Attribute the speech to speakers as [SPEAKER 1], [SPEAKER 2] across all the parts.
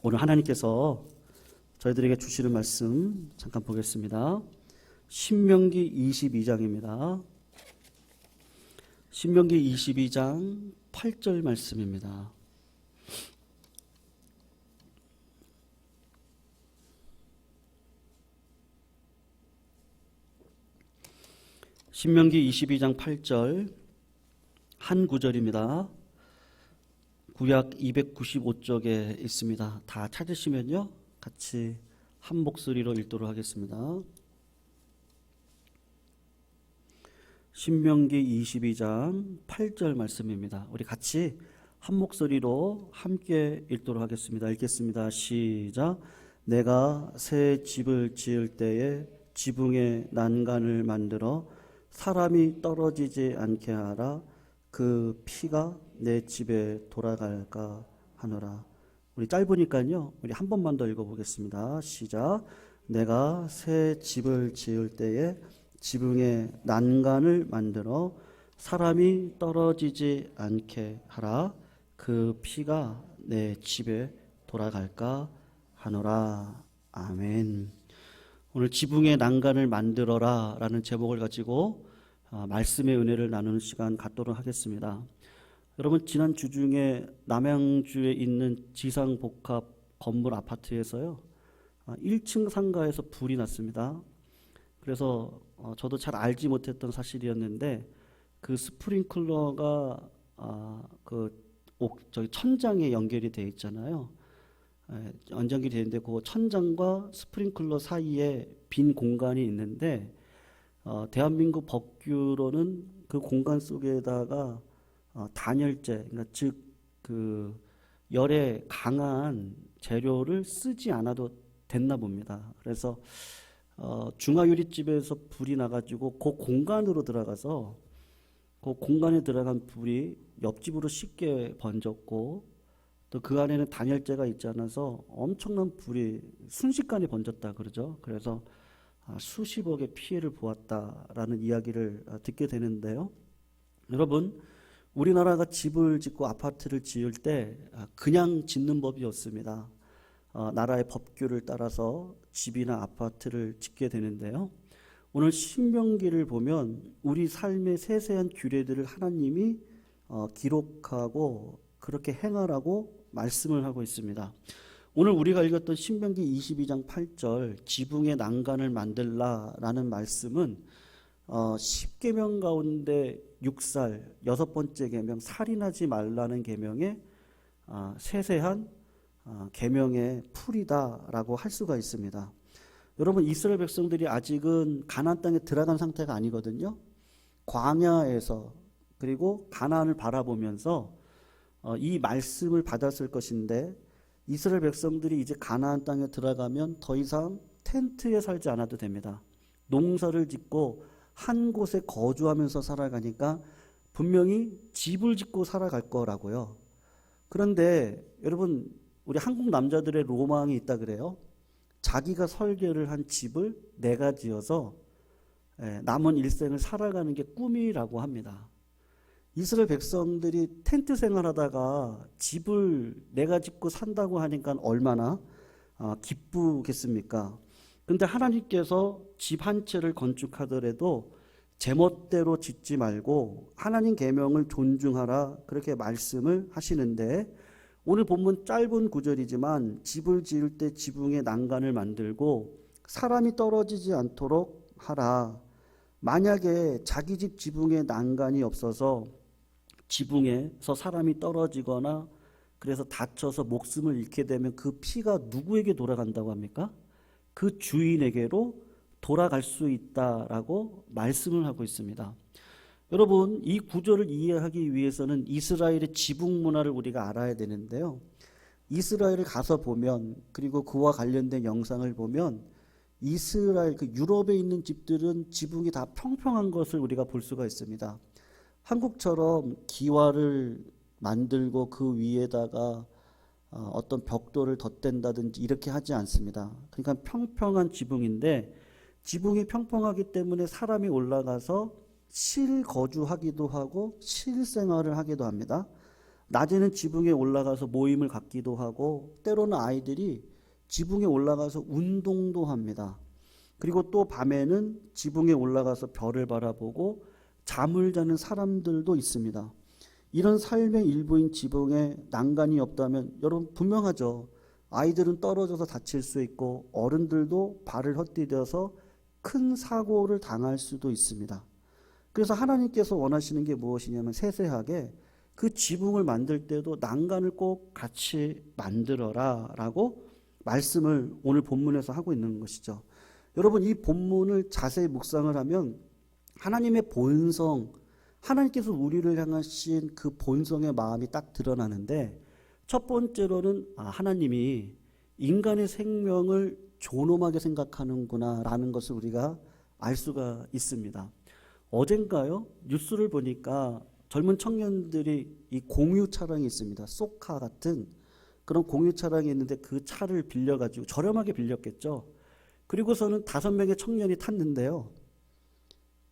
[SPEAKER 1] 오늘 하나님께서 저희들에게 주시는 말씀 잠깐 보겠습니다. 신명기 22장입니다. 신명기 22장 8절 말씀입니다. 신명기 22장 8절 한 구절입니다. 구약 295쪽에 있습니다. 다 찾으시면요 같이 한 목소리로 읽도록 하겠습니다. 신명기 22장 8절 말씀입니다. 우리 같이 한 목소리로 함께 읽도록 하겠습니다. 읽겠습니다. 시작. 내가 새 집을 지을 때에 지붕에 난간을 만들어 사람이 떨어지지 않게 하라. 그 피가 내 집에 돌아갈까 하노라. 우리 짧으니까요 우리 한 번만 더 읽어보겠습니다. 시작. 내가 새 집을 지을 때에 지붕에 난간을 만들어 사람이 떨어지지 않게 하라. 그 피가 내 집에 돌아갈까 하노라. 아멘. 오늘 지붕에 난간을 만들어라 라는 제목을 가지고 말씀의 은혜를 나누는 시간 갖도록 하겠습니다. 여러분, 지난 주 중에 남양주에 있는 지상복합 건물 아파트에서요 1층 상가에서 불이 났습니다. 그래서 저도 잘 알지 못했던 사실이었는데 그 스프링클러가 저기 천장에 연결이 되어 있잖아요. 연결이 되어 있는데 그 천장과 스프링클러 사이에 빈 공간이 있는데 대한민국 법규로는 그 공간 속에다가 단열재, 그러니까 즉 그 열에 강한 재료를 쓰지 않아도 됐나 봅니다. 그래서 중화유리집에서 불이 나가지고 그 공간으로 들어가서 그 공간에 들어간 불이 옆집으로 쉽게 번졌고 또 그 안에는 단열재가 있지 않아서 엄청난 불이 순식간에 번졌다 그러죠. 그래서 수십억의 피해를 보았다라는 이야기를 듣게 되는데요. 여러분, 우리나라가 집을 짓고 아파트를 지을 때 그냥 짓는 법이 없습니다. 나라의 법규를 따라서 집이나 아파트를 짓게 되는데요. 오늘 신명기를 보면 우리 삶의 세세한 규례들을 하나님이 기록하고 그렇게 행하라고 말씀을 하고 있습니다. 오늘 우리가 읽었던 신명기 22장 8절 지붕의 난간을 만들라라는 말씀은 10계명 가운데 6살, 6번째 계명 살인하지 말라는 계명의 세세한 계명의 풀이다라고 할 수가 있습니다. 여러분, 이스라엘 백성들이 아직은 가나안 땅에 들어간 상태가 아니거든요. 광야에서 그리고 가나안을 바라보면서 이 말씀을 받았을 것인데 이스라엘 백성들이 이제 가나안 땅에 들어가면 더 이상 텐트에 살지 않아도 됩니다. 농사를 짓고 한 곳에 거주하면서 살아가니까 분명히 집을 짓고 살아갈 거라고요. 그런데 여러분, 우리 한국 남자들의 로망이 있다 그래요. 자기가 설계를 한 집을 내가 지어서 남은 일생을 살아가는 게 꿈이라고 합니다. 이스라엘 백성들이 텐트 생활하다가 집을 내가 짓고 산다고 하니까 얼마나 기쁘겠습니까? 그런데 하나님께서 집 한 채를 건축하더라도 제멋대로 짓지 말고 하나님 계명을 존중하라 그렇게 말씀을 하시는데 오늘 본문 짧은 구절이지만 집을 지을 때 지붕에 난간을 만들고 사람이 떨어지지 않도록 하라. 만약에 자기 집 지붕에 난간이 없어서 지붕에서 사람이 떨어지거나 그래서 다쳐서 목숨을 잃게 되면 그 피가 누구에게 돌아간다고 합니까? 그 주인에게로 돌아갈 수 있다라고 말씀을 하고 있습니다. 여러분, 이 구절을 이해하기 위해서는 이스라엘의 지붕 문화를 우리가 알아야 되는데요. 이스라엘을 가서 보면 그리고 그와 관련된 영상을 보면 이스라엘 유럽에 있는 집들은 지붕이 다 평평한 것을 우리가 볼 수가 있습니다. 한국처럼 기와를 만들고 그 위에다가 어떤 벽돌을 덧댄다든지 이렇게 하지 않습니다. 그러니까 평평한 지붕인데 지붕이 평평하기 때문에 사람이 올라가서 실거주하기도 하고 실생활을 하기도 합니다. 낮에는 지붕에 올라가서 모임을 갖기도 하고 때로는 아이들이 지붕에 올라가서 운동도 합니다. 그리고 또 밤에는 지붕에 올라가서 별을 바라보고 잠을 자는 사람들도 있습니다. 이런 삶의 일부인 지붕에 난간이 없다면 여러분 분명하죠. 아이들은 떨어져서 다칠 수 있고 어른들도 발을 헛디뎌서 큰 사고를 당할 수도 있습니다. 그래서 하나님께서 원하시는 게 무엇이냐면 세세하게 그 지붕을 만들 때도 난간을 꼭 같이 만들어라 라고 말씀을 오늘 본문에서 하고 있는 것이죠. 여러분 이 본문을 자세히 묵상을 하면 하나님의 본성, 하나님께서 우리를 향하신 그 본성의 마음이 딱 드러나는데 첫 번째로는 하나님이 인간의 생명을 존엄하게 생각하는구나 라는 것을 우리가 알 수가 있습니다. 어젠가요? 뉴스를 보니까 젊은 청년들이 이 공유 차량이 있습니다. 쏘카 같은 그런 공유 차량이 있는데 그 차를 빌려가지고 저렴하게 빌렸겠죠. 그리고서는 5명의 청년이 탔는데요.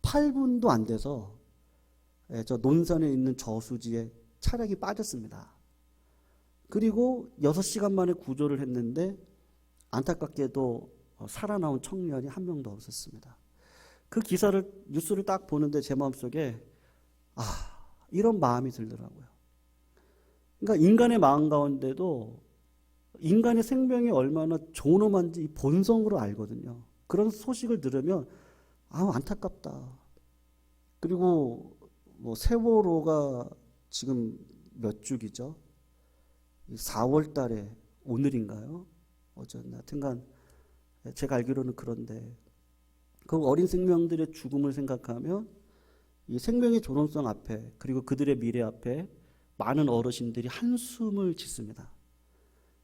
[SPEAKER 1] 8분도 안 돼서 저 논산에 있는 저수지에 차량이 빠졌습니다. 그리고 6시간 만에 구조를 했는데 안타깝게도 살아나온 청년이 한 명도 없었습니다. 그 기사를 뉴스를 딱 보는데 제 마음속에 이런 마음이 들더라고요. 그러니까 인간의 마음 가운데도 인간의 생명이 얼마나 존엄한지 본성으로 알거든요. 그런 소식을 들으면 안타깝다. 그리고 뭐 세월호가 지금 몇 주기죠? 4월 달에 오늘인가요? 어쨌든 하여튼간 제가 알기로는 그런데 그 어린 생명들의 죽음을 생각하면 이 생명의 존엄성 앞에 그리고 그들의 미래 앞에 많은 어르신들이 한숨을 짓습니다.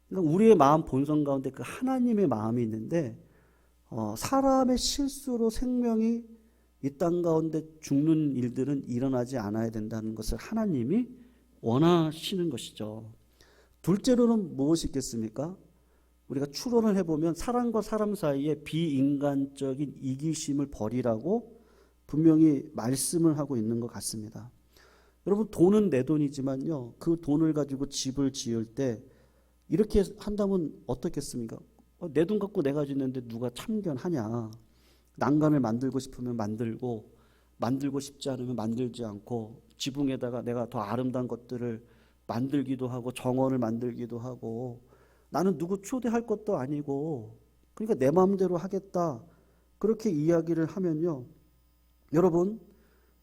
[SPEAKER 1] 그러니까 우리의 마음 본성 가운데 그 하나님의 마음이 있는데 사람의 실수로 생명이 이 땅 가운데 죽는 일들은 일어나지 않아야 된다는 것을 하나님이 원하시는 것이죠. 둘째로는 무엇이 있겠습니까? 우리가 추론을 해보면 사람과 사람 사이에 비인간적인 이기심을 버리라고 분명히 말씀을 하고 있는 것 같습니다. 여러분 돈은 내 돈이지만요. 그 돈을 가지고 집을 지을 때 이렇게 한다면 어떻겠습니까? 내 돈 갖고 내가 짓는데 누가 참견하냐. 난간을 만들고 싶으면 만들고 만들고 싶지 않으면 만들지 않고 지붕에다가 내가 더 아름다운 것들을 만들기도 하고 정원을 만들기도 하고 나는 누구 초대할 것도 아니고 그러니까 내 마음대로 하겠다. 그렇게 이야기를 하면요. 여러분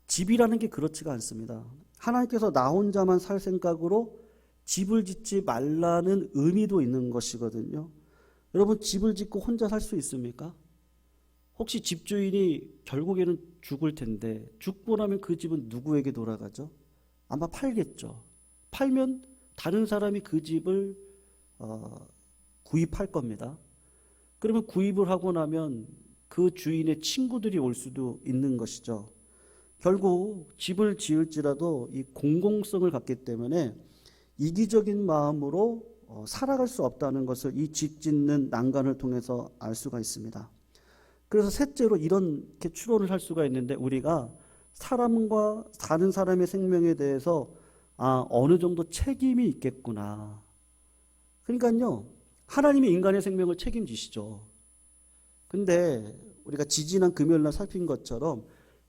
[SPEAKER 1] 집이라는 게 그렇지가 않습니다. 하나님께서 나 혼자만 살 생각으로 집을 짓지 말라는 의미도 있는 것이거든요. 여러분 집을 짓고 혼자 살 수 있습니까? 혹시 집주인이 결국에는 죽을 텐데 죽고 나면 그 집은 누구에게 돌아가죠? 아마 팔겠죠. 팔면 다른 사람이 그 집을 구입할 겁니다. 그러면 구입을 하고 나면 그 주인의 친구들이 올 수도 있는 것이죠. 결국 집을 지을지라도 이 공공성을 갖기 때문에 이기적인 마음으로 살아갈 수 없다는 것을 이 집 짓는 난간을 통해서 알 수가 있습니다. 그래서 셋째로 이렇게 추론을 할 수가 있는데 우리가 사람과 다른 사람의 생명에 대해서 어느 정도 책임이 있겠구나. 그러니까요. 하나님이 인간의 생명을 책임지시죠. 근데 우리가 지지난 금요일 날 살핀 것처럼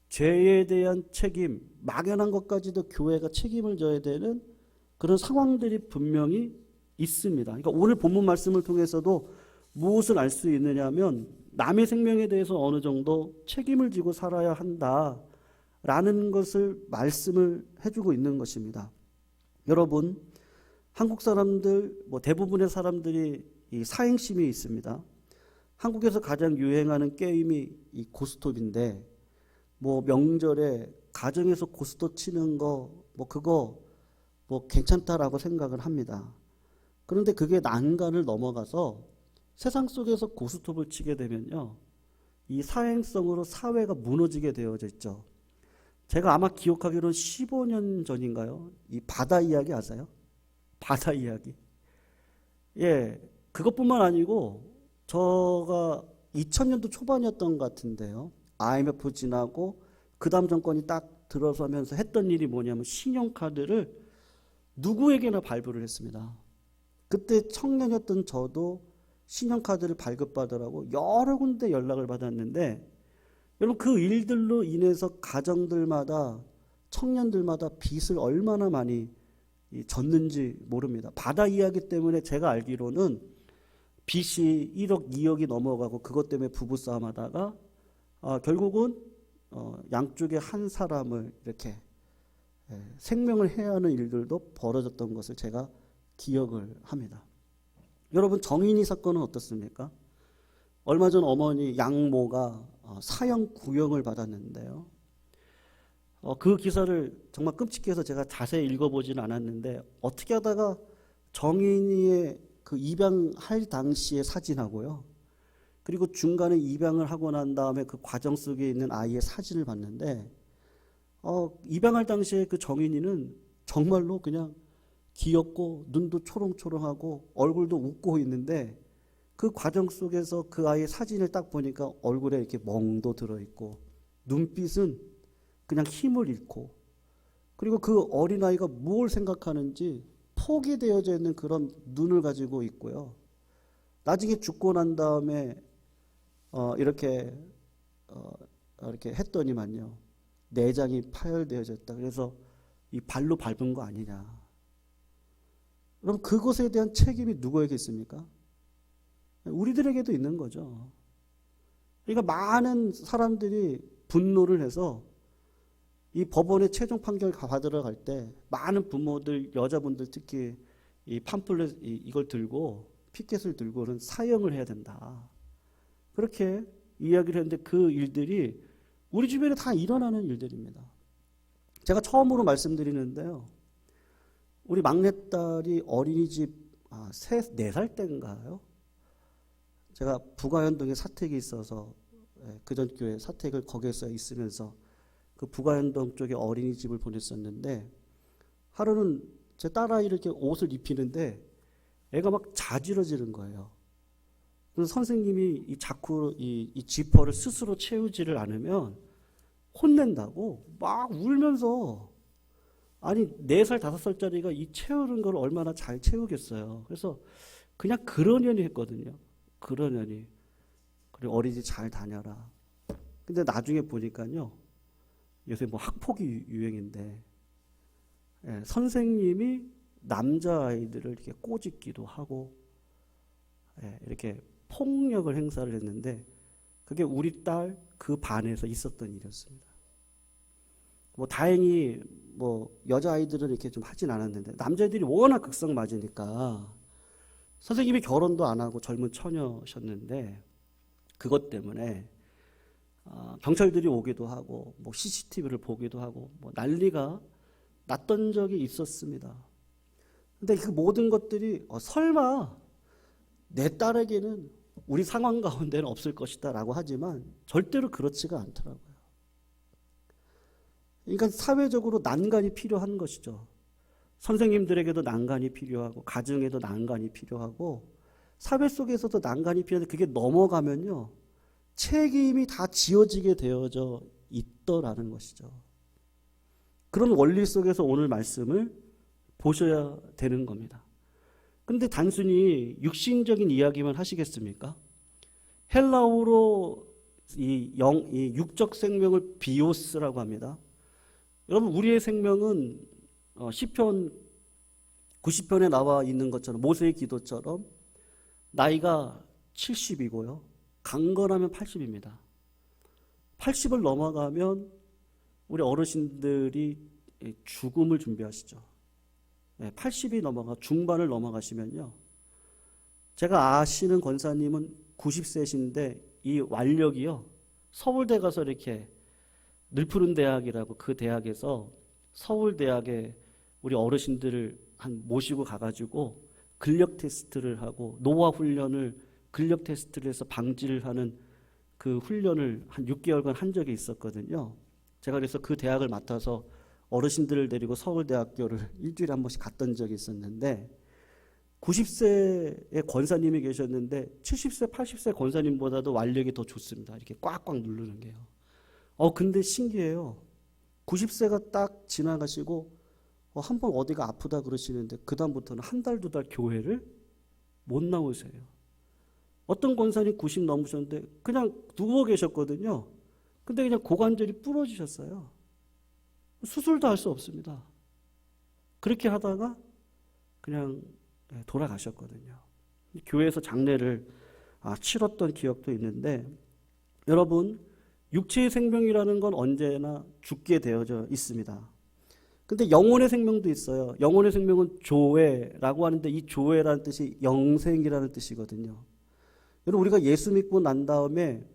[SPEAKER 1] 죄에 대한 책임, 막연한 것까지도 교회가 책임을 져야 되는 그런 상황들이 분명히 있습니다. 그러니까 오늘 본문 말씀을 통해서도 무엇을 알 수 있느냐 하면 남의 생명에 대해서 어느 정도 책임을 지고 살아야 한다라는 것을 말씀을 해주고 있는 것입니다. 여러분 한국 사람들 대부분의 사람들이 이 사행심이 있습니다. 한국에서 가장 유행하는 게임이 이 고스톱인데 명절에 가정에서 고스톱 치는 거 그거 괜찮다라고 생각을 합니다. 그런데 그게 난간을 넘어가서 세상 속에서 고스톱을 치게 되면요. 이 사행성으로 사회가 무너지게 되어져 있죠. 제가 아마 기억하기로는 15년 전인가요? 이 바다 이야기 아세요? 바다 이야기. 예, 그것뿐만 아니고 저가 2000년도 초반이었던 것 같은데요. IMF 지나고 그 다음 정권이 딱 들어서면서 했던 일이 뭐냐면 신용카드를 누구에게나 발부를 했습니다. 그때 청년이었던 저도 신용카드를 발급받으라고 여러 군데 연락을 받았는데, 여러분 그 일들로 인해서 가정들마다, 청년들마다 빚을 얼마나 많이 졌는지 모릅니다. 바다 이야기 때문에 제가 알기로는 빚이 1억, 2억이 넘어가고 그것 때문에 부부싸움 하다가 결국은 양쪽에 한 사람을 이렇게 생명을 해야 하는 일들도 벌어졌던 것을 제가 기억을 합니다. 여러분 정인이 사건은 어떻습니까? 얼마 전 어머니 양모가 사형 구형을 받았는데요. 그 기사를 정말 끔찍해서 제가 자세히 읽어보지는 않았는데, 어떻게 하다가 정인이의 그 입양할 당시의 사진하고요, 그리고 중간에 입양을 하고 난 다음에 그 과정 속에 있는 아이의 사진을 봤는데, 입양할 당시에 그 정인이는 정말로 그냥 귀엽고 눈도 초롱초롱하고 얼굴도 웃고 있는데, 그 과정 속에서 그 아이의 사진을 딱 보니까 얼굴에 이렇게 멍도 들어있고 눈빛은 그냥 힘을 잃고, 그리고 그 어린아이가 뭘 생각하는지 포기되어져 있는 그런 눈을 가지고 있고요. 나중에 죽고 난 다음에 이렇게 했더니만요, 내장이 파열되어졌다. 그래서 이 발로 밟은 거 아니냐. 그럼 그것에 대한 책임이 누구에게 있습니까? 우리들에게도 있는 거죠. 그러니까 많은 사람들이 분노를 해서 이 법원의 최종 판결 받으러 갈 때 많은 부모들, 여자분들 특히 이 팜플렛 이걸 들고, 피켓을 들고는 사형을 해야 된다, 그렇게 이야기를 했는데, 그 일들이 우리 주변에 다 일어나는 일들입니다. 제가 처음으로 말씀드리는데요, 우리 막내딸이 어린이집 4살 때인가요? 제가 부가현동에 사택이 있어서 그전 교회 사택을 거기에서 있으면서 그 부가현동 쪽에 어린이집을 보냈었는데, 하루는 제 딸아이를 이렇게 옷을 입히는데 애가 막 자지러지는 거예요. 그래서 선생님이 자꾸 이 지퍼를 스스로 채우지를 않으면 혼낸다고 막 울면서, 아니 4살 5살짜리가 이 채우는 걸 얼마나 잘 채우겠어요. 그래서 그냥 그러려니 했거든요. 그러려니. 그리고 어린이집 잘 다녀라. 근데 나중에 보니까요, 요새 뭐 학폭이 유행인데, 선생님이 남자아이들을 이렇게 꼬집기도 하고, 이렇게 폭력을 행사를 했는데, 그게 우리 딸 그 반에서 있었던 일이었습니다. 뭐 다행히 뭐 여자아이들은 이렇게 좀 하진 않았는데, 남자애들이 워낙 극성 맞으니까 선생님이 결혼도 안 하고 젊은 처녀셨는데, 그것 때문에 경찰들이 오기도 하고 뭐 CCTV를 보기도 하고 뭐 난리가 났던 적이 있었습니다. 근데 그 모든 것들이 설마 내 딸에게는 우리 상황 가운데는 없을 것이다 라고 하지만 절대로 그렇지가 않더라고요. 그러니까 사회적으로 난간이 필요한 것이죠. 선생님들에게도 난간이 필요하고, 가정에도 난간이 필요하고, 사회 속에서도 난간이 필요한데, 그게 넘어가면요, 책임이 다 지어지게 되어져 있더라는 것이죠. 그런 원리 속에서 오늘 말씀을 보셔야 되는 겁니다. 근데 단순히 육신적인 이야기만 하시겠습니까? 헬라어로 이 육적 생명을 비오스라고 합니다. 여러분, 우리의 생명은 시편 90편에 나와 있는 것처럼, 모세의 기도처럼 나이가 70이고요. 강건하면 80입니다. 80을 넘어가면 우리 어르신들이 죽음을 준비하시죠. 80이 넘어가 중반을 넘어가시면요, 제가 아시는 권사님은 90세신데 이 완력이요, 서울대 가서 이렇게 늘푸른 대학이라고, 그 대학에서 서울대학에 우리 어르신들을 모시고 가가지고 근력 테스트를 하고, 노화 훈련을 근력 테스트를 해서 방지를 하는 그 훈련을 한 6개월간 한 적이 있었거든요. 제가 그래서 그 대학을 맡아서 어르신들을 데리고 서울대학교를 일주일에 한 번씩 갔던 적이 있었는데, 90세의 권사님이 계셨는데 70세, 80세 권사님보다도 완력이 더 좋습니다. 이렇게 꽉꽉 누르는 게요. 근데 신기해요. 90세가 딱 지나가시고 한번 어디가 아프다 그러시는데 그다음부터는 한 달, 두 달 교회를 못 나오세요. 어떤 권사님 90 넘으셨는데 그냥 누워 계셨거든요. 근데 그냥 고관절이 부러지셨어요. 수술도 할 수 없습니다. 그렇게 하다가 그냥 돌아가셨거든요. 교회에서 장례를 치렀던 기억도 있는데, 여러분, 육체의 생명이라는 건 언제나 죽게 되어져 있습니다. 근데 영혼의 생명도 있어요. 영혼의 생명은 조회라고 하는데, 이 조회라는 뜻이 영생이라는 뜻이거든요. 여러분, 우리가 예수 믿고 난 다음에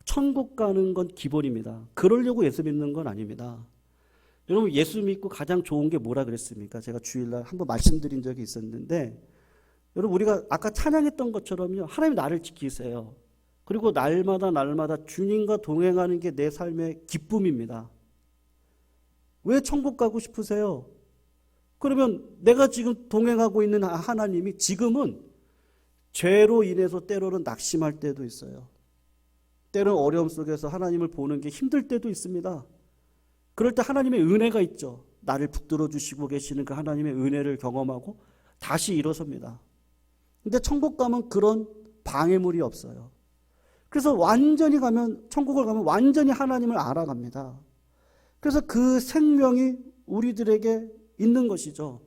[SPEAKER 1] 천국 가는 건 기본입니다. 그러려고 예수 믿는 건 아닙니다. 여러분, 예수 믿고 가장 좋은 게 뭐라 그랬습니까? 제가 주일날 한번 말씀드린 적이 있었는데, 여러분, 우리가 아까 찬양했던 것처럼요, 하나님 나를 지키세요. 그리고 날마다 주님과 동행하는 게 내 삶의 기쁨입니다. 왜 천국 가고 싶으세요? 그러면 내가 지금 동행하고 있는 하나님이 지금은 죄로 인해서 때로는 낙심할 때도 있어요. 때로는 어려움 속에서 하나님을 보는 게 힘들 때도 있습니다. 그럴 때 하나님의 은혜가 있죠. 나를 붙들어 주시고 계시는 그 하나님의 은혜를 경험하고 다시 일어섭니다. 근데 천국 가면 그런 방해물이 없어요. 그래서 천국을 가면 완전히 하나님을 알아갑니다. 그래서 그 생명이 우리들에게 있는 것이죠.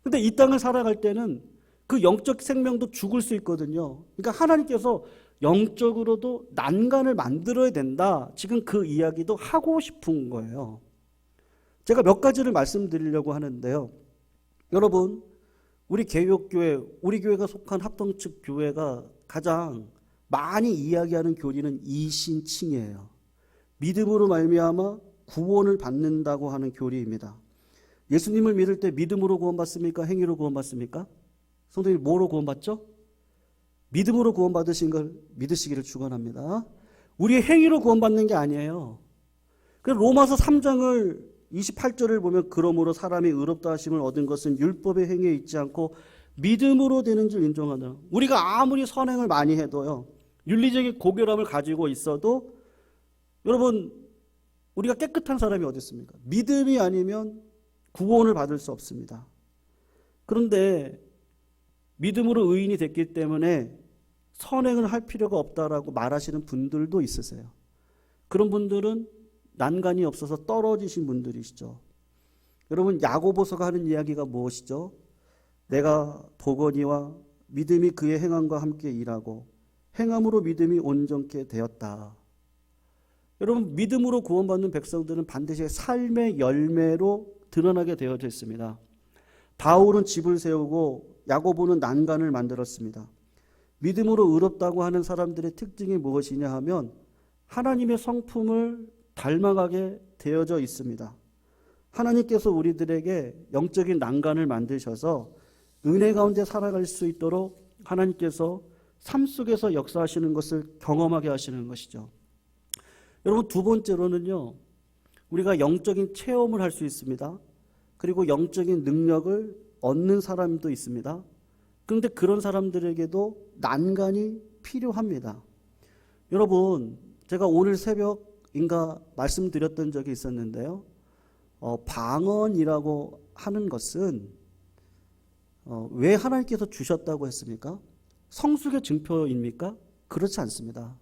[SPEAKER 1] 근데 이 땅을 살아갈 때는 그 영적 생명도 죽을 수 있거든요. 그러니까 하나님께서 영적으로도 난간을 만들어야 된다. 지금 그 이야기도 하고 싶은 거예요. 제가 몇 가지를 말씀드리려고 하는데요. 여러분, 우리 개혁교회, 우리 교회가 속한 합동측 교회가 가장 많이 이야기하는 교리는 이신칭이에요. 믿음으로 말미암아 구원을 받는다고 하는 교리입니다. 예수님을 믿을 때 믿음으로 구원받습니까? 행위로 구원받습니까? 성도님, 뭐로 구원받죠? 믿음으로 구원받으신 걸 믿으시기를 축원합니다. 우리의 행위로 구원받는 게 아니에요. 그래서 로마서 3장을 28절을 보면 그러므로 사람이 의롭다 하심을 얻은 것은 율법의 행위에 있지 않고 믿음으로 되는 줄 인정하노라. 우리가 아무리 선행을 많이 해도요, 윤리적인 고결함을 가지고 있어도 여러분, 우리가 깨끗한 사람이 어디 있습니까? 믿음이 아니면 구원을 받을 수 없습니다. 그런데 믿음으로 의인이 됐기 때문에 선행을 할 필요가 없다라고 말하시는 분들도 있으세요. 그런 분들은 난간이 없어서 떨어지신 분들이시죠. 여러분, 야고보서가 하는 이야기가 무엇이죠? 내가 보거니와 믿음이 그의 행함과 함께 일하고 행함으로 믿음이 온전케 되었다. 여러분, 믿음으로 구원받는 백성들은 반드시 삶의 열매로 드러나게 되어져 있습니다. 바울은 집을 세우고 야고보는 난간을 만들었습니다. 믿음으로 의롭다고 하는 사람들의 특징이 무엇이냐 하면 하나님의 성품을 닮아가게 되어져 있습니다. 하나님께서 우리들에게 영적인 난간을 만드셔서 은혜 가운데 살아갈 수 있도록 하나님께서 삶 속에서 역사하시는 것을 경험하게 하시는 것이죠. 여러분, 두 번째로는요, 우리가 영적인 체험을 할 수 있습니다. 그리고 영적인 능력을 얻는 사람도 있습니다. 그런데 그런 사람들에게도 난간이 필요합니다. 여러분, 제가 오늘 새벽인가 말씀드렸던 적이 있었는데요. 방언이라고 하는 것은 왜 하나님께서 주셨다고 했습니까? 성숙의 증표입니까? 그렇지 않습니다.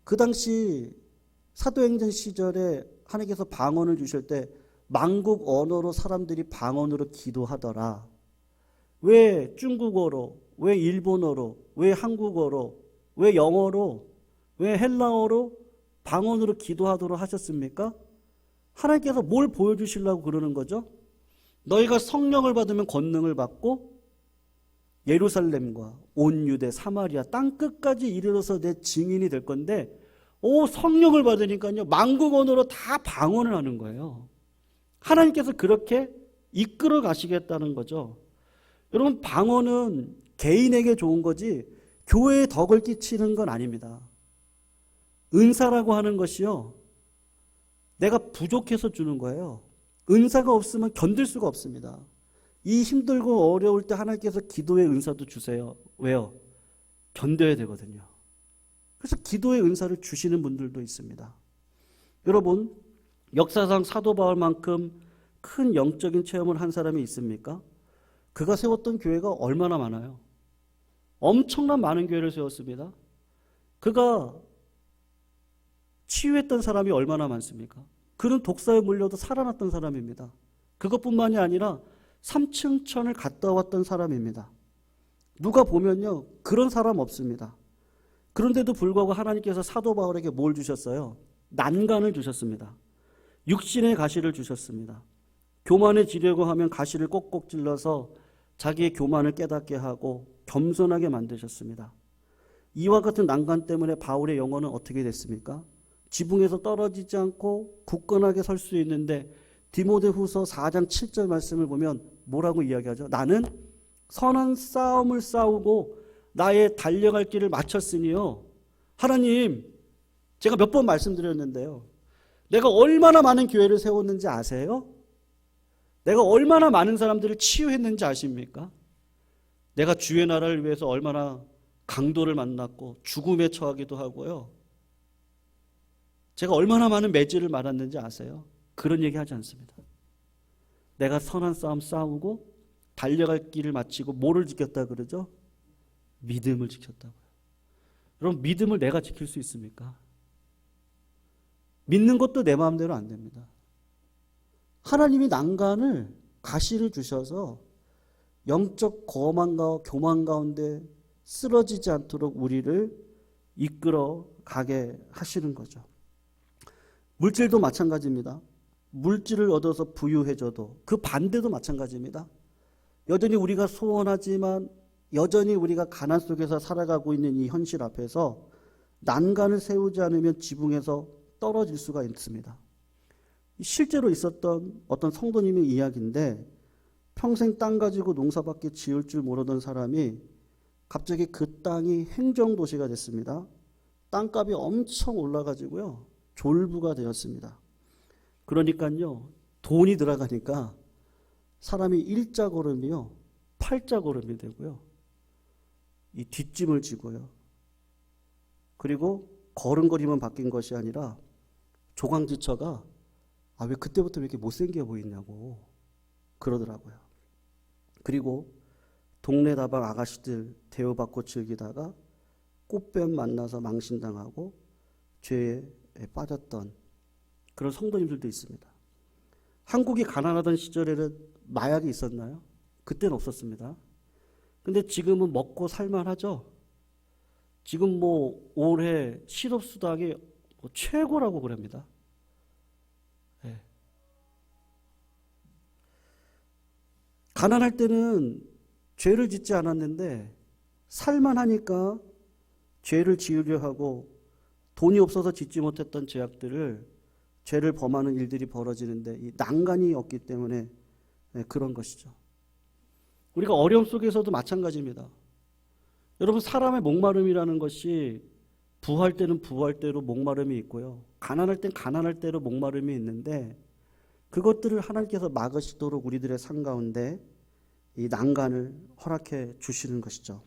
[SPEAKER 1] 그 당시 사도행전 시절에 하나님께서 방언을 주실 때 만국 언어로 사람들이 방언으로 기도하더라. 왜 중국어로, 왜 일본어로, 왜 한국어로, 왜 영어로, 왜 헬라어로 방언으로 기도하도록 하셨습니까? 하나님께서 뭘 보여주시려고 그러는 거죠? 너희가 성령을 받으면 권능을 받고 예루살렘과 온 유대, 사마리아 땅 끝까지 이르러서 내 증인이 될 건데, 성령을 받으니까요, 만국 언어로 다 방언을 하는 거예요. 하나님께서 그렇게 이끌어 가시겠다는 거죠. 여러분, 방언은 개인에게 좋은 거지 교회에 덕을 끼치는 건 아닙니다. 은사라고 하는 것이요, 내가 부족해서 주는 거예요. 은사가 없으면 견딜 수가 없습니다. 이 힘들고 어려울 때 하나님께서 기도의 은사도 주세요. 왜요? 견뎌야 되거든요. 그래서 기도의 은사를 주시는 분들도 있습니다. 여러분, 역사상 사도 바울만큼 큰 영적인 체험을 한 사람이 있습니까? 그가 세웠던 교회가 얼마나 많아요? 엄청난 많은 교회를 세웠습니다. 그가 치유했던 사람이 얼마나 많습니까? 그는 독사에 물려도 살아났던 사람입니다. 그것뿐만이 아니라 삼층천을 갔다 왔던 사람입니다. 누가 보면요, 그런 사람 없습니다. 그런데도 불구하고 하나님께서 사도 바울에게 뭘 주셨어요? 난간을 주셨습니다. 육신의 가시를 주셨습니다. 교만해지려고 하면 가시를 꼭꼭 찔러서 자기의 교만을 깨닫게 하고 겸손하게 만드셨습니다. 이와 같은 난간 때문에 바울의 영혼은 어떻게 됐습니까? 지붕에서 떨어지지 않고 굳건하게 설 수 있는데 디모데후서 4장 7절 말씀을 보면 뭐라고 이야기하죠? 나는 선한 싸움을 싸우고 나의 달려갈 길을 마쳤으니요. 하나님, 제가 몇 번 말씀드렸는데요. 내가 얼마나 많은 교회를 세웠는지 아세요? 내가 얼마나 많은 사람들을 치유했는지 아십니까? 내가 주의 나라를 위해서 얼마나 강도를 만났고 죽음에 처하기도 하고요. 제가 얼마나 많은 매질을 맞았는지 아세요? 그런 얘기 하지 않습니다. 내가 선한 싸움 싸우고 달려갈 길을 마치고 뭐를 지켰다 그러죠? 믿음을 지켰다고요. 여러분, 믿음을 내가 지킬 수 있습니까? 믿는 것도 내 마음대로 안 됩니다. 하나님이 난간을 가시를 주셔서 영적 거만과 교만 가운데 쓰러지지 않도록 우리를 이끌어 가게 하시는 거죠. 물질도 마찬가지입니다. 물질을 얻어서 부유해져도 그 반대도 마찬가지입니다. 여전히 우리가 소원하지만 여전히 우리가 가난 속에서 살아가고 있는 이 현실 앞에서 난간을 세우지 않으면 지붕에서 떨어질 수가 있습니다. 실제로 있었던 어떤 성도님의 이야기인데 평생 땅 가지고 농사밖에 지을 줄 모르던 사람이 갑자기 그 땅이 행정도시가 됐습니다. 땅값이 엄청 올라가지고요. 졸부가 되었습니다. 그러니까요. 돈이 들어가니까 사람이 일자 걸음이요. 팔자 걸음이 되고요. 이 뒷짐을 지고요. 그리고 걸음걸이만 바뀐 것이 아니라 조강지처가 왜 그때부터 왜 이렇게 못생겨 보이냐고 그러더라고요. 그리고 동네 다방 아가씨들 대우받고 즐기다가 꽃뱀 만나서 망신당하고 죄에 빠졌던 그런 성도님들도 있습니다. 한국이 가난하던 시절에는 마약이 있었나요? 그때는 없었습니다. 근데 지금은 먹고 살만하죠? 지금 올해 실업수당이 최고라고 그럽니다. 네. 가난할 때는 죄를 짓지 않았는데 살만하니까 죄를 지으려 하고 돈이 없어서 짓지 못했던 죄악들을 죄를 범하는 일들이 벌어지는데 이 난간이 없기 때문에 그런 것이죠. 우리가 어려움 속에서도 마찬가지입니다. 여러분, 사람의 목마름이라는 것이 부할 때는 부할 대로 목마름이 있고요. 가난할 땐 가난할 대로 목마름이 있는데 그것들을 하나님께서 막으시도록 우리들의 삶 가운데 이 난간을 허락해 주시는 것이죠.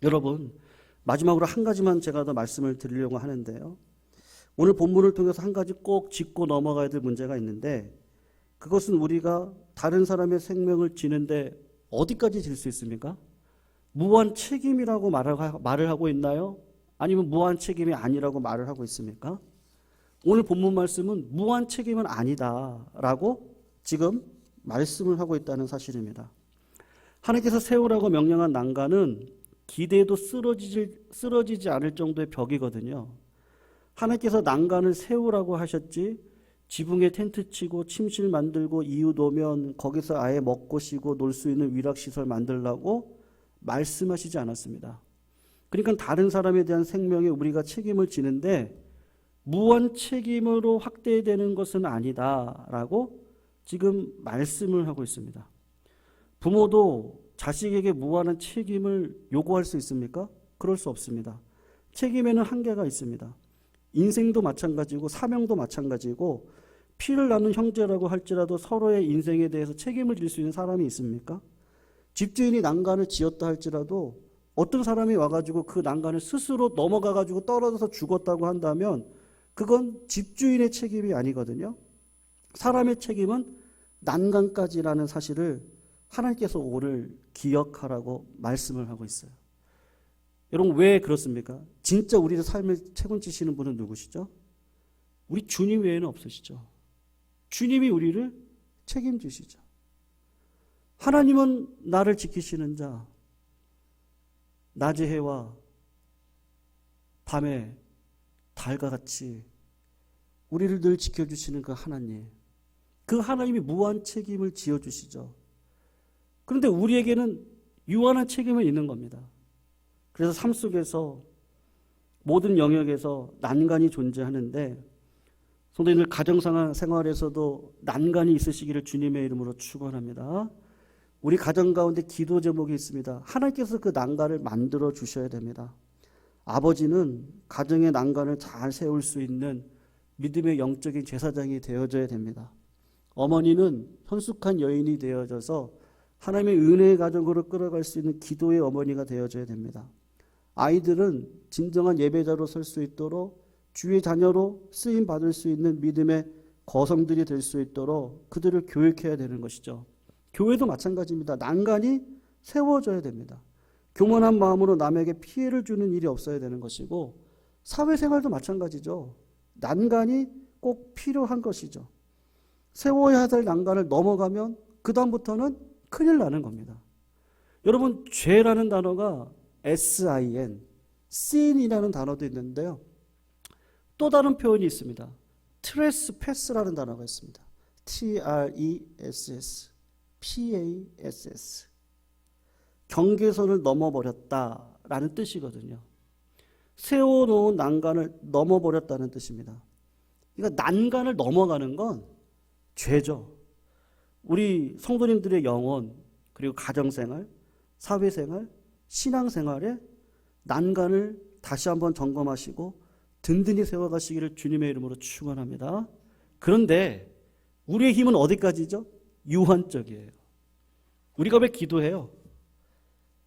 [SPEAKER 1] 여러분, 마지막으로 한 가지만 제가 더 말씀을 드리려고 하는데요. 오늘 본문을 통해서 한 가지 꼭 짚고 넘어가야 될 문제가 있는데 그것은 우리가 다른 사람의 생명을 지는데 어디까지 질 수 있습니까? 무한 책임이라고 말을 하고 있나요? 아니면 무한 책임이 아니라고 말을 하고 있습니까? 오늘 본문 말씀은 무한 책임은 아니다라고 지금 말씀을 하고 있다는 사실입니다. 하나님께서 세우라고 명령한 난간은 기대해도 쓰러지지 않을 정도의 벽이거든요. 하나님께서 난간을 세우라고 하셨지 지붕에 텐트 치고 침실 만들고 이웃 오면 거기서 아예 먹고 쉬고 놀 수 있는 위락시설 만들라고 말씀하시지 않았습니다. 그러니까 다른 사람에 대한 생명에 우리가 책임을 지는데 무한 책임으로 확대되는 것은 아니다라고 지금 말씀을 하고 있습니다. 부모도 자식에게 무한한 책임을 요구할 수 있습니까? 그럴 수 없습니다. 책임에는 한계가 있습니다. 인생도 마찬가지고 사명도 마찬가지고 피를 나눈 형제라고 할지라도 서로의 인생에 대해서 책임을 질 수 있는 사람이 있습니까? 집주인이 난간을 지었다 할지라도 어떤 사람이 와가지고 그 난간을 스스로 넘어가가지고 떨어져서 죽었다고 한다면 그건 집주인의 책임이 아니거든요. 사람의 책임은 난간까지라는 사실을 하나님께서 오늘 기억하라고 말씀을 하고 있어요. 여러분 왜 그렇습니까? 진짜 우리의 삶을 책임지시는 분은 누구시죠? 우리 주님 외에는 없으시죠. 주님이 우리를 책임지시죠. 하나님은 나를 지키시는 자, 낮의 해와 밤의 달과 같이 우리를 늘 지켜주시는 그 하나님, 그 하나님이 무한 책임을 지어주시죠. 그런데 우리에게는 유한한 책임은 있는 겁니다. 그래서 삶 속에서 모든 영역에서 난간이 존재하는데 성도님들 가정생활에서도 난간이 있으시기를 주님의 이름으로 축원합니다. 우리 가정 가운데 기도 제목이 있습니다. 하나님께서 그 난간을 만들어 주셔야 됩니다. 아버지는 가정의 난간을 잘 세울 수 있는 믿음의 영적인 제사장이 되어져야 됩니다. 어머니는 현숙한 여인이 되어져서 하나님의 은혜의 가정으로 끌어갈 수 있는 기도의 어머니가 되어져야 됩니다. 아이들은 진정한 예배자로 설 수 있도록 주의 자녀로 쓰임 받을 수 있는 믿음의 거성들이 될 수 있도록 그들을 교육해야 되는 것이죠. 교회도 마찬가지입니다. 난간이 세워져야 됩니다. 교만한 마음으로 남에게 피해를 주는 일이 없어야 되는 것이고 사회생활도 마찬가지죠. 난간이 꼭 필요한 것이죠. 세워야 될 난간을 넘어가면 그 다음부터는 큰일 나는 겁니다. 여러분 죄라는 단어가 sin, sin이라는 단어도 있는데요. 또 다른 표현이 있습니다. trespass라는 단어가 있습니다. tress, pass. 경계선을 넘어버렸다라는 뜻이거든요. 세워놓은 난간을 넘어버렸다는 뜻입니다. 그러니까 난간을 넘어가는 건 죄죠. 우리 성도님들의 영혼, 그리고 가정생활, 사회생활, 신앙생활에 난간을 다시 한번 점검하시고 든든히 세워가시기를 주님의 이름으로 축원합니다. 그런데 우리의 힘은 어디까지죠? 유한적이에요. 우리가 왜 기도해요?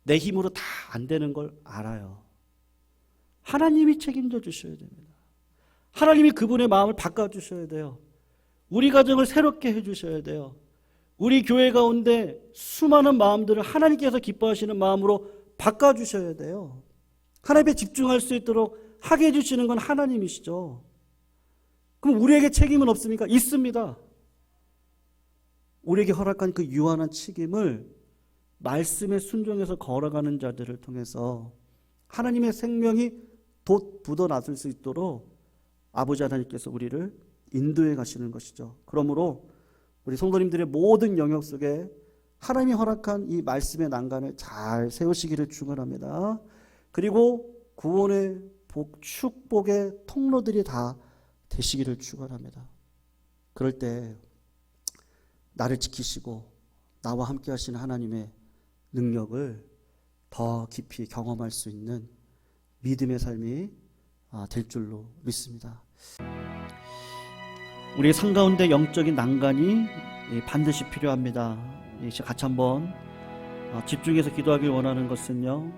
[SPEAKER 1] 내 힘으로 다 안 되는 걸 알아요. 하나님이 책임져 주셔야 됩니다. 하나님이 그분의 마음을 바꿔주셔야 돼요. 우리 가정을 새롭게 해주셔야 돼요. 우리 교회 가운데 수많은 마음들을 하나님께서 기뻐하시는 마음으로 바꿔주셔야 돼요. 하나님에 집중할 수 있도록 하게 해주시는 건 하나님이시죠. 그럼 우리에게 책임은 없습니까? 있습니다. 우리에게 허락한 그 유한한 책임을 말씀에 순종해서 걸어가는 자들을 통해서 하나님의 생명이 돛 묻어났을 수 있도록 아버지 하나님께서 우리를 인도해 가시는 것이죠. 그러므로 우리 성도님들의 모든 영역 속에 하나님이 허락한 이 말씀의 난간을 잘 세우시기를 축원합니다. 그리고 구원의 축복의 통로들이 다 되시기를 축원합니다. 그럴 때 나를 지키시고 나와 함께 하시는 하나님의 능력을 더 깊이 경험할 수 있는 믿음의 삶이 될 줄로 믿습니다. 우리의 삶 가운데 영적인 난간이 반드시 필요합니다. 같이 한번 집중해서 기도하길 원하는 것은요,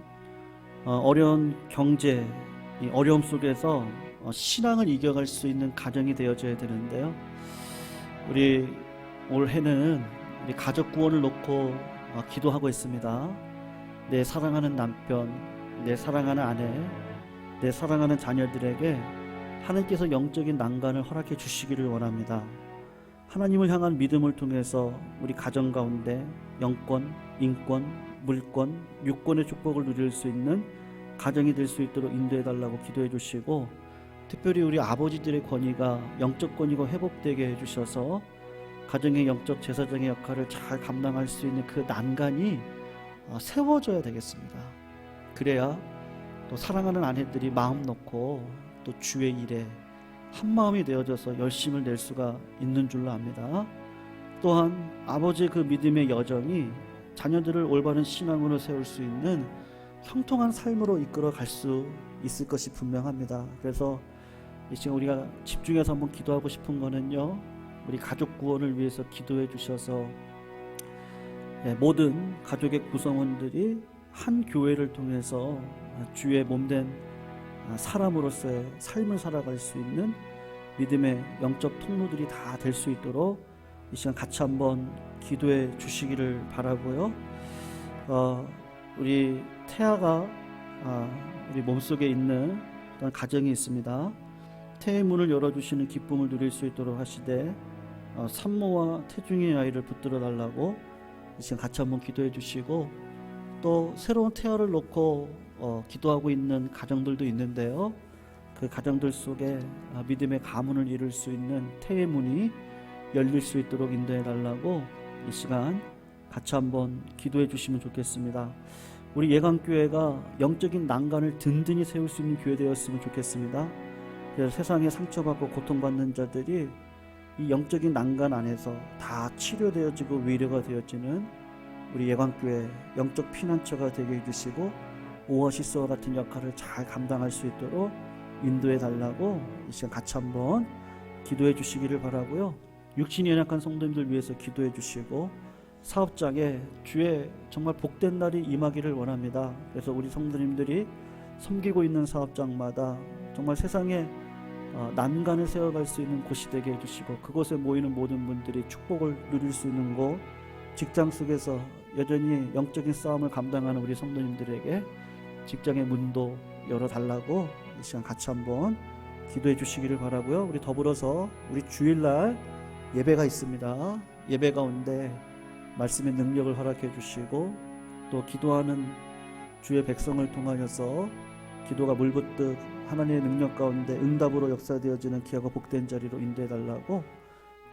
[SPEAKER 1] 어려운 경제, 어려움 속에서 신앙을 이겨갈 수 있는 가정이 되어져야 되는데요. 우리 올해는 우리 가족 구원을 놓고 기도하고 있습니다. 내 사랑하는 남편, 내 사랑하는 아내, 내 사랑하는 자녀들에게 하나님께서 영적인 난간을 허락해 주시기를 원합니다. 하나님을 향한 믿음을 통해서 우리 가정 가운데 영권, 인권, 물권, 유권의 축복을 누릴 수 있는 가정이 될 수 있도록 인도해 달라고 기도해 주시고, 특별히 우리 아버지들의 권위가 영적 권위가 회복되게 해주셔서 가정의 영적 제사장의 역할을 잘 감당할 수 있는 그 난간이 세워져야 되겠습니다. 그래야 또 사랑하는 아내들이 마음 놓고 또 주의 일에 한마음이 되어져서 열심을 낼 수가 있는 줄로 압니다. 또한 아버지의 그 믿음의 여정이 자녀들을 올바른 신앙으로 세울 수 있는 형통한 삶으로 이끌어 갈 수 있을 것이 분명합니다. 그래서 이 시간 우리가 집중해서 한번 기도하고 싶은 거는요, 우리 가족 구원을 위해서 기도해 주셔서 모든 가족의 구성원들이 한 교회를 통해서 주의 몸된 사람으로서의 삶을 살아갈 수 있는 믿음의 영적 통로들이 다 될 수 있도록 이 시간 같이 한번 기도해 주시기를 바라고요. 우리 태아가 우리 몸속에 있는 어떤 가정이 있습니다. 태의 문을 열어주시는 기쁨을 누릴 수 있도록 하시되 산모와 태중의 아이를 붙들어 달라고 이 시간 같이 한번 기도해 주시고, 또 새로운 태아를 놓고 기도하고 있는 가정들도 있는데요. 그 가정들 속에 믿음의 가문을 이룰 수 있는 태의 문이 열릴 수 있도록 인도해 달라고 이 시간 같이 한번 기도해 주시면 좋겠습니다. 우리 예강교회가 영적인 난간을 든든히 세울 수 있는 교회 되었으면 좋겠습니다. 그래서 세상에 상처받고 고통받는 자들이 이 영적인 난간 안에서 다 치료되어지고 위로가 되어지는 우리 예강교회 영적 피난처가 되게 해주시고 오아시스와 같은 역할을 잘 감당할 수 있도록 인도해 달라고 이 시간 같이 한번 기도해 주시기를 바라고요. 육신이 연약한 성도님들 위해서 기도해 주시고, 사업장에 주의 정말 복된 날이 임하기를 원합니다. 그래서 우리 성도님들이 섬기고 있는 사업장마다 정말 세상에 난간을 세워갈 수 있는 곳이 되게 해주시고, 그곳에 모이는 모든 분들이 축복을 누릴 수 있는 곳, 직장 속에서 여전히 영적인 싸움을 감당하는 우리 성도님들에게 직장의 문도 열어달라고 이 시간 같이 한번 기도해 주시기를 바라고요. 우리 더불어서 우리 주일날 예배가 있습니다. 예배 가운데 말씀의 능력을 허락해 주시고, 또 기도하는 주의 백성을 통하여서 기도가 물붓듯 하나님의 능력 가운데 응답으로 역사되어지는 귀하고 복된 자리로 인도해 달라고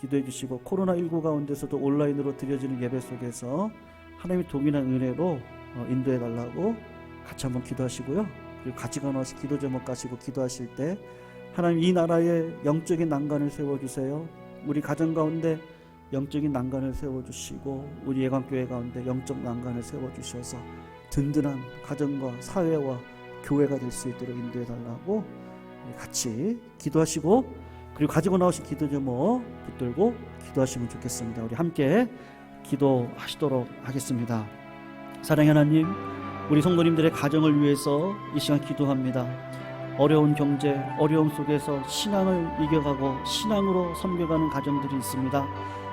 [SPEAKER 1] 기도해 주시고, 코로나19 가운데서도 온라인으로 드려지는 예배 속에서 하나님의 동일한 은혜로 인도해 달라고 같이 한번 기도하시고요. 그리고 가지가 나와서 기도 제목 가시고 기도하실 때 하나님 이 나라에 영적인 난간을 세워주세요. 우리 가정 가운데 영적인 난간을 세워주시고, 우리 예강교회 가운데 영적 난간을 세워주셔서 든든한 가정과 사회와 교회가 될 수 있도록 인도해 달라고 같이 기도하시고, 그리고 가지고 나오신 기도 제목 붙들고 기도하시면 좋겠습니다. 우리 함께 기도하시도록 하겠습니다. 사랑의 하나님, 우리 성도님들의 가정을 위해서 이 시간 기도합니다. 어려운 경제, 어려움 속에서 신앙을 이겨가고 신앙으로 섬겨가는 가정들이 있습니다.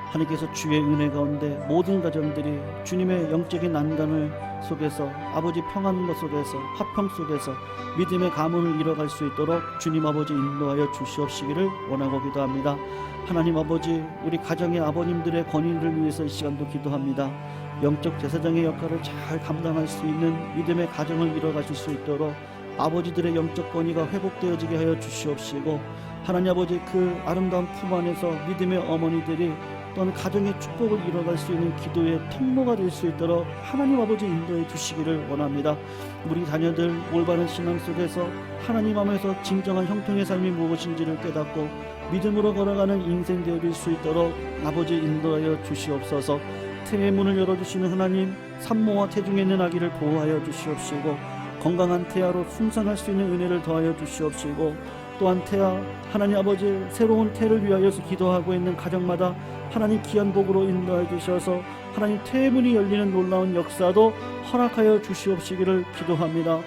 [SPEAKER 1] 하나님께서 주의 은혜 가운데 모든 가정들이 주님의 영적인 난간을 속에서, 아버지 평안과 속에서, 화평 속에서 믿음의 가문을 이뤄갈 수 있도록 주님 아버지 인도하여 주시옵시기를 원하고 기도합니다. 하나님 아버지, 우리 가정의 아버님들의 권위를 위해서 이 시간도 기도합니다. 영적 제사장의 역할을 잘 감당할 수 있는 믿음의 가정을 이뤄가실 수 있도록 아버지들의 영적 권위가 회복되어지게 하여 주시옵시고, 하나님 아버지 그 아름다운 품 안에서 믿음의 어머니들이 또는 가정의 축복을 이뤄갈 수 있는 기도의 통로가 될 수 있도록 하나님 아버지 인도해 주시기를 원합니다. 우리 자녀들 올바른 신앙 속에서 하나님 안에서 진정한 형통의 삶이 무엇인지를 깨닫고 믿음으로 걸어가는 인생 되어질 수 있도록 아버지 인도하여 주시옵소서. 태의 문을 열어주시는 하나님, 산모와 태중에 있는 아기를 보호하여 주시옵시고, 건강한 태아로 순산할 수 있는 은혜를 더하여 주시옵시고, 또한 태아 하나님 아버지 새로운 태를 위하여서 기도하고 있는 가정마다 하나님 귀한 복으로 인도해 주셔서 하나님 태의 문이 열리는 놀라운 역사도 허락하여 주시옵시기를 기도합니다.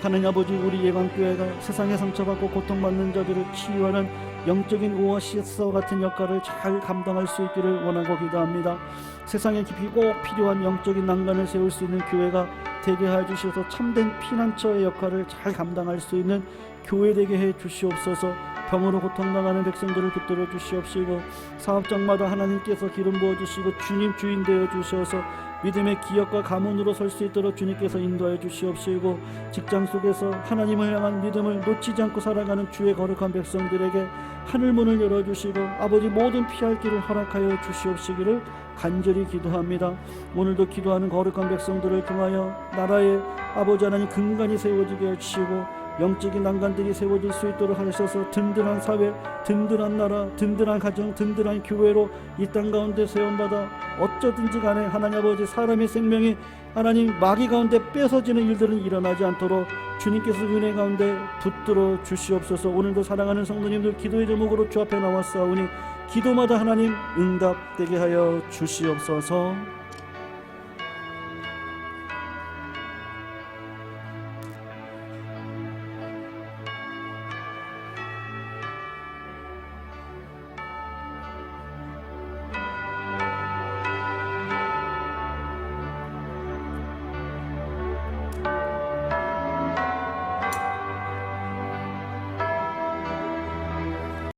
[SPEAKER 1] 하나님 아버지, 우리 예강교회가 세상에 상처받고 고통받는 자들을 치유하는 영적인 오아시스와 같은 역할을 잘 감당할 수 있기를 원하고 기도합니다. 세상에 깊이 꼭 필요한 영적인 난간을 세울 수 있는 교회가 되게 해 주셔서 참된 피난처의 역할을 잘 감당할 수 있는 교회 되게 해 주시옵소서. 병으로 고통당하는 백성들을 붙들어 주시옵시고, 사업장마다 하나님께서 기름 부어주시고 주님 주인 되어 주셔서 믿음의 기업과 가문으로 설 수 있도록 주님께서 인도하여 주시옵시고, 직장 속에서 하나님을 향한 믿음을 놓치지 않고 살아가는 주의 거룩한 백성들에게 하늘문을 열어주시고 아버지 모든 피할 길을 허락하여 주시옵시기를 간절히 기도합니다. 오늘도 기도하는 거룩한 백성들을 통하여 나라의 아버지 하나님 근간이 세워지게 해주시고, 영적인 난간들이 세워질 수 있도록 하셔서 든든한 사회, 든든한 나라, 든든한 가정, 든든한 교회로 이 땅 가운데 세움받아 어쩌든지 간에 하나님 아버지 사람의 생명이 하나님 마귀 가운데 뺏어지는 일들은 일어나지 않도록 주님께서 은혜 가운데 붙들어 주시옵소서. 오늘도 사랑하는 성도님들 기도의 제목으로 주 앞에 나왔사오니 기도마다 하나님 응답되게 하여 주시옵소서.